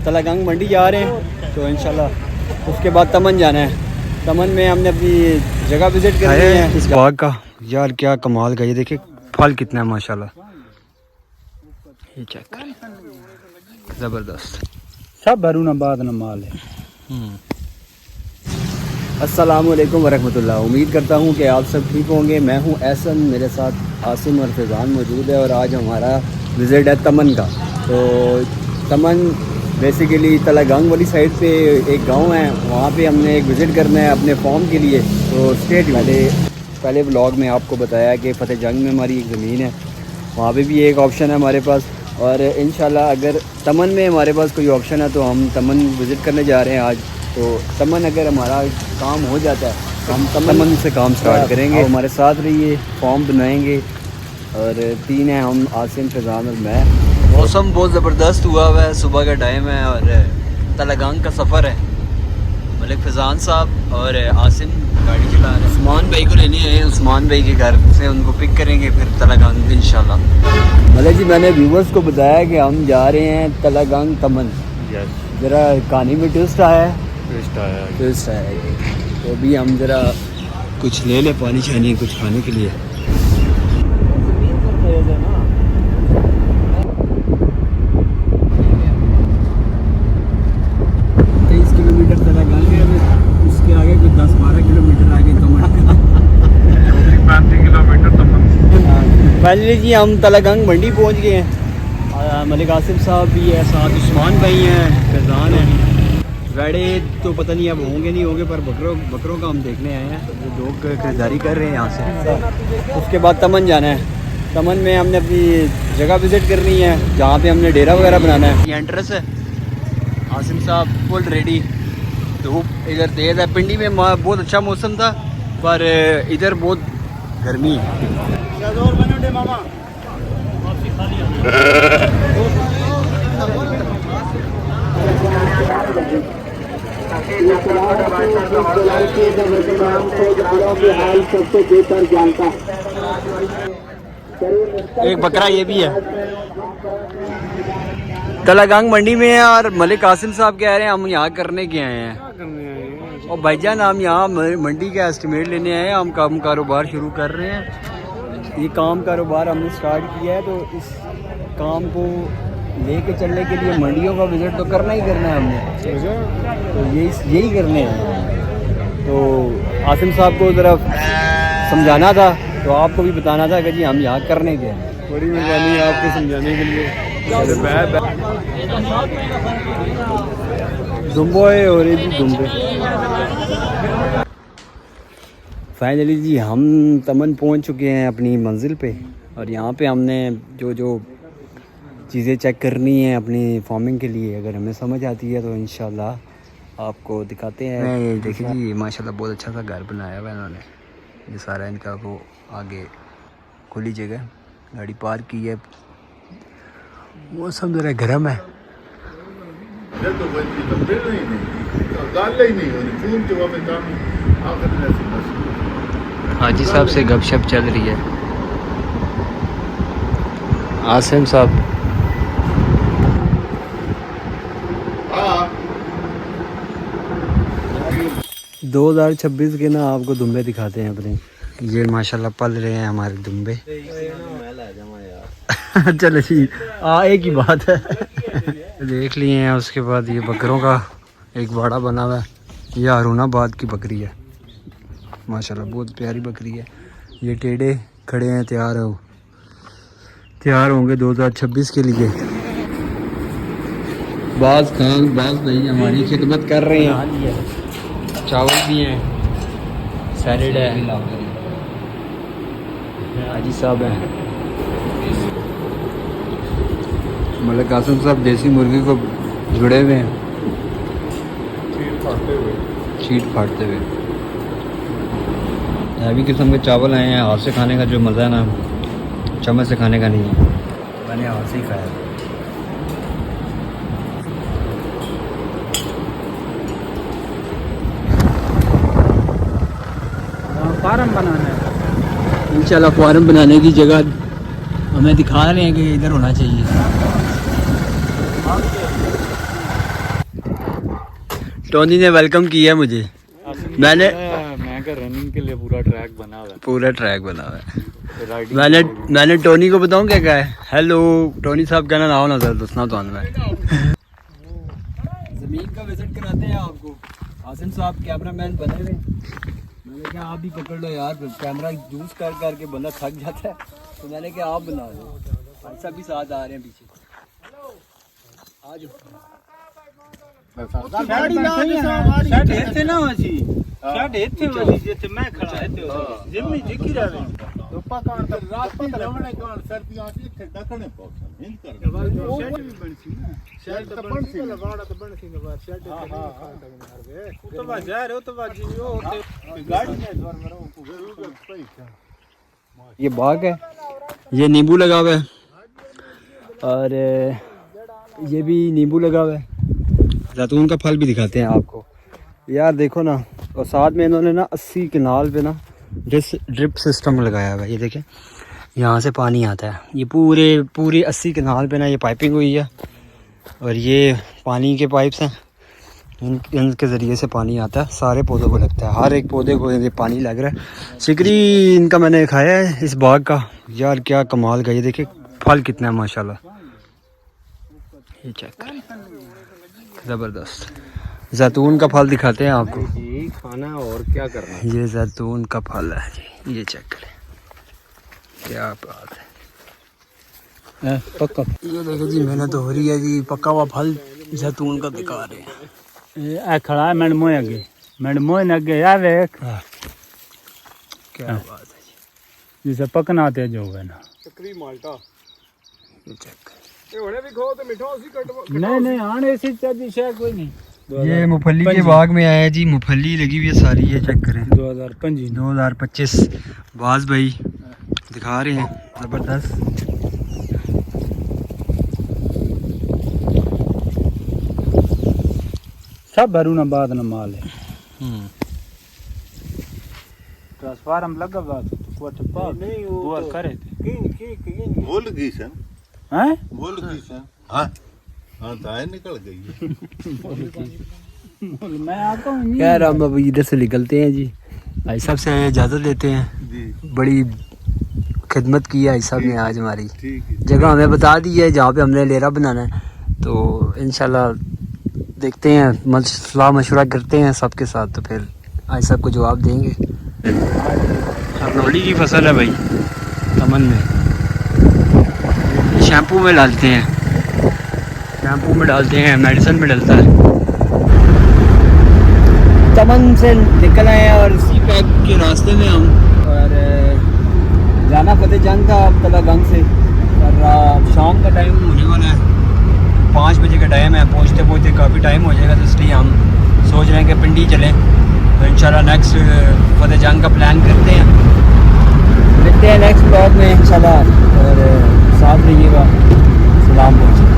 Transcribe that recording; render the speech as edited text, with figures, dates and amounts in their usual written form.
तलागंग मंडी जा रहे हैं, तो इंशाल्लाह उसके बाद तमन जाना है। तमन में हमने अपनी जगह विज़िट करनी है। इस बाग का यार क्या कमाल का, ये देखिए फल कितना है माशाल्लाह, ये चेक करें, ज़बरदस्त, सब भरूनाबाद न माल है। अस्सलाम वालेकुम वरहमतुल्लाह। उम्मीद करता हूँ कि आप सब ठीक होंगे। मैं हूँ एहसन, मेरे साथ आसिम और फैज़ान मौजूद है और आज हमारा विज़िट है तमन का। तो तमन बेसिकली तलागंग वाली साइड पे एक गांव है, वहाँ पे हमने एक विज़िट करना है अपने फॉर्म के लिए। तो स्टेट पहले व्लॉग में आपको बताया कि फ़तेह जंग में हमारी एक ज़मीन है, वहाँ पे भी एक ऑप्शन है हमारे पास। और इंशाल्लाह अगर तमन में हमारे पास कोई ऑप्शन है तो हम तमन विज़िट करने जा रहे हैं आज। तो तमन अगर हमारा काम हो जाता है तो हम तमन से काम स्टार्ट करेंगे। हमारे साथ रहिए, फॉर्म बनाएंगे। और तीन हैं हम, आसिम, फैज़ान और मैं। मौसम बहुत ज़बरदस्त हुआ है, सुबह का टाइम है और तलागंग का सफ़र है। मलिक फैज़ान साहब और आसिम गाड़ी चला रहे हैं। उस्मान भाई को लेने आए हैं, उस्मान भाई के घर से उनको पिक करेंगे फिर तलागंग इंशाल्लाह। मलिक जी, मैंने व्यूवर्स को बताया कि हम जा रहे हैं तलागंग तमन। ज़रा कहानी में ट्विस्ट आया है, ट्विस्ट आया है। तो अभी हम ज़रा कुछ ले लें, पानी चाहिए कुछ खाने के लिए। 23 किलोमीटर तलागंग है, उसके आगे कुछ 10-12 किलोमीटर आगे तमन। 35 किलोमीटर तमन। फाइनली जी हम तलागंग मंडी पहुंच गए हैं। मलिक आसिम साहब भी है, साथ उस्मान भाई हैं, फैज़ान हैं। गाड़ी तो पता नहीं अब होंगे नहीं होंगे, पर बकरों का हम देखने आए हैं। तो लोग खरीदारी कर रहे हैं यहाँ से। उसके बाद तमन जाना है। तमन में हमने अपनी जगह विज़िट करनी है जहाँ पे हमने डेरा वगैरह बनाना है। ये एंट्रेंस है। आसिम साहब फुल रेडी। धूप इधर तेज़ है, पिंडी में बहुत अच्छा मौसम था, पर इधर बहुत गर्मी है। एक बकरा ये भी है। तलागंग मंडी में है और मलिक आसिम साहब कह रहे हैं हम यहाँ करने के आए हैं। और भाईजान हम यहाँ मंडी का एस्टिमेट लेने आए हैं। हम काम कारोबार शुरू कर रहे हैं। ये काम कारोबार हमने स्टार्ट किया है, तो इस काम को लेके चलने के लिए मंडियों का विज़िट तो करना ही करना है हमने। तो यही करने हैं। तो आसिम साहब को ज़रा समझाना था, तो आपको भी बताना था कि जी हम यहाँ करने के हैं। बड़ी मेहरबानी है आपके समझाने के लिए। दुम्बे और ये भी दुम्बे। फाइनली जी हम तमन पहुँच चुके हैं अपनी मंजिल पे। और यहाँ पे हमने जो चीज़ें चेक करनी है अपनी फार्मिंग के लिए, अगर हमें समझ आती है तो इंशाल्लाह आपको दिखाते हैं। ये देखिए जी, माशाल्लाह बहुत अच्छा सा घर बनाया हुआ है इन्होंने। ये सारा इनका वो आगे खुली जगह गाड़ी पार्क की है। मौसम ज़रा गर्म है। हाजी साहब से गपशप चल रही है। आसिम साहब 2026 के ना आपको दुम्बे दिखाते हैं अपने। ये माशाल्लाह पल रहे हैं हमारे दुम्बे। चलो जी, एक ही बात है। देख लिए हैं। उसके बाद ये बकरों का एक बाड़ा बना हुआ है। ये हारूनाबाद की बकरी है, माशाल्लाह बहुत प्यारी बकरी है। ये टेढ़े खड़े हैं, तैयार होंगे 2026 के लिए। बाज खान बाज नहीं हमारी खिदमत कर रहे हैं। चावल भी हैं, सैलेड है, हाजी साहब हैं। मलिक आसिम साहब देसी मुर्गी को जुड़े हुए हैं, शीट फाड़ते हुए। हैवी किस्म के चावल आए हैं। हाथ से खाने का जो मज़ा है ना, चम्मच से खाने का नहीं है। मैंने हाथ से ही खाया। फार्म बनाना है इंशाल्लाह। फार्म बनाने की जगह हमें दिखा रहे हैं कि इधर होना चाहिए। टोनी ने वेलकम किया मुझे। मैंने मैं का रनिंग के लिए पूरा ट्रैक बना हुआ है। पूरा ट्रैक बना हुआ है। मैंने टोनी को बताऊं क्या कहा है? हेलो टोनी साहब कहना ना हो ना सर दसना तो मैं ज़मीन का विजिट कराते हैं आपको। हासिम साहब कैमरामैन बने हुए, मैंने कहा आप भी पकड़ लो यार, कैमरा यूज़ कर करके बंदा थक जाता है, तो मैंने कहा आप बना लो। भाई साहब भी साथ आ रहे हैं पीछे। आज ये बाग है, ये नींबू लगा हुआ है और ये भी नींबू लगा हुआ है। जैतून का फल भी दिखाते हैं आपको यार, देखो ना। और साथ में इन्होंने ना 80 कनाल पे ना ड्रिप सिस्टम लगाया हुआ है। ये देखें यहाँ से पानी आता है, ये पूरे 80 कनाल पे ना ये पाइपिंग हुई है और ये पानी के पाइप्स हैं, इनके ज़रिए से पानी आता है, सारे पौधों को लगता है, हर एक पौधे को ये पानी लग रहा है। सिकरी इनका मैंने खाया है इस बाग का यार, क्या कमाल का। ये देखिए फल कितना है माशाल्लाह, ये चेक करें, ज़बरदस्त। जैतून का फल दिखाते हैं आपको, यही खाना और क्या करना है। ये जैतून का फल है जी, ये चेक करें क्या बात है। पक्का ये देखो जी मेहनत हो रही है जी, पका हुआ फल जैतून का दिखा रहे हैं। ए खड़ा है मैडम अगे, मैडम अगे यार देख क्या बात है जी, जिसे पकना तेज हो गया ना। चक्री माल्टा ये चेक करें। ਇਹ ਹੁਣੇ ਵੀ ਖਾਓ ਤੇ ਮਿੱਠਾ ਉਸੇ ਕੱਟ नहीं आने ऐसी चाची शायद कोई नहीं। ये मूंगफली के बाग में आया है जी, मूंगफली लगी हुई है सारी, ये चेक करें। 2025 बाज भाई दिखा रहे हैं, ज़बरदस्त। सब भरूना बाद न माल है। ट्रांसफार्म लगा हुआ तो कोट पा नहीं वो करे थे भूल गई सन हैं भूल गई सन हां हां ताए निकल गई मैं आता हूं नहीं यार हम अब इधर से निकलते हैं जी, भाई साहब से इजाज़त लेते हैं जी। बड़ी खिदमत की है भाई साहब ने आज हमारी। ठीक है, जगह हमें बता दी है जहाँ पे हमने लेरा बनाना है, तो इंशाल्लाह देखते हैं, सलाह मशवरा करते हैं सबके साथ, तो फिर आज साहब को जवाब देंगे। अरनोली की फसल है भाई तमन में, शैम्पू में डालते हैं, शैम्पू में डालते हैं, मेडिसिन में डलता है। तमन से निकल आए और सी पैक के रास्ते में हम, और जाना फतेह जंग था तला गंग से, और शाम का टाइम होने वाला है, 5 बजे का टाइम है, पहुँचते पहुँचते काफ़ी टाइम हो जाएगा, तो इसलिए हम सोच रहे हैं कि पिंडी चलें, तो इंशाल्लाह नेक्स्ट फतेह जंग का प्लान करते हैं। मिलते हैं नेक्स्ट ब्लॉग में इंशाल्लाह, और साथ रहिएगा। सलाम पहुँचे।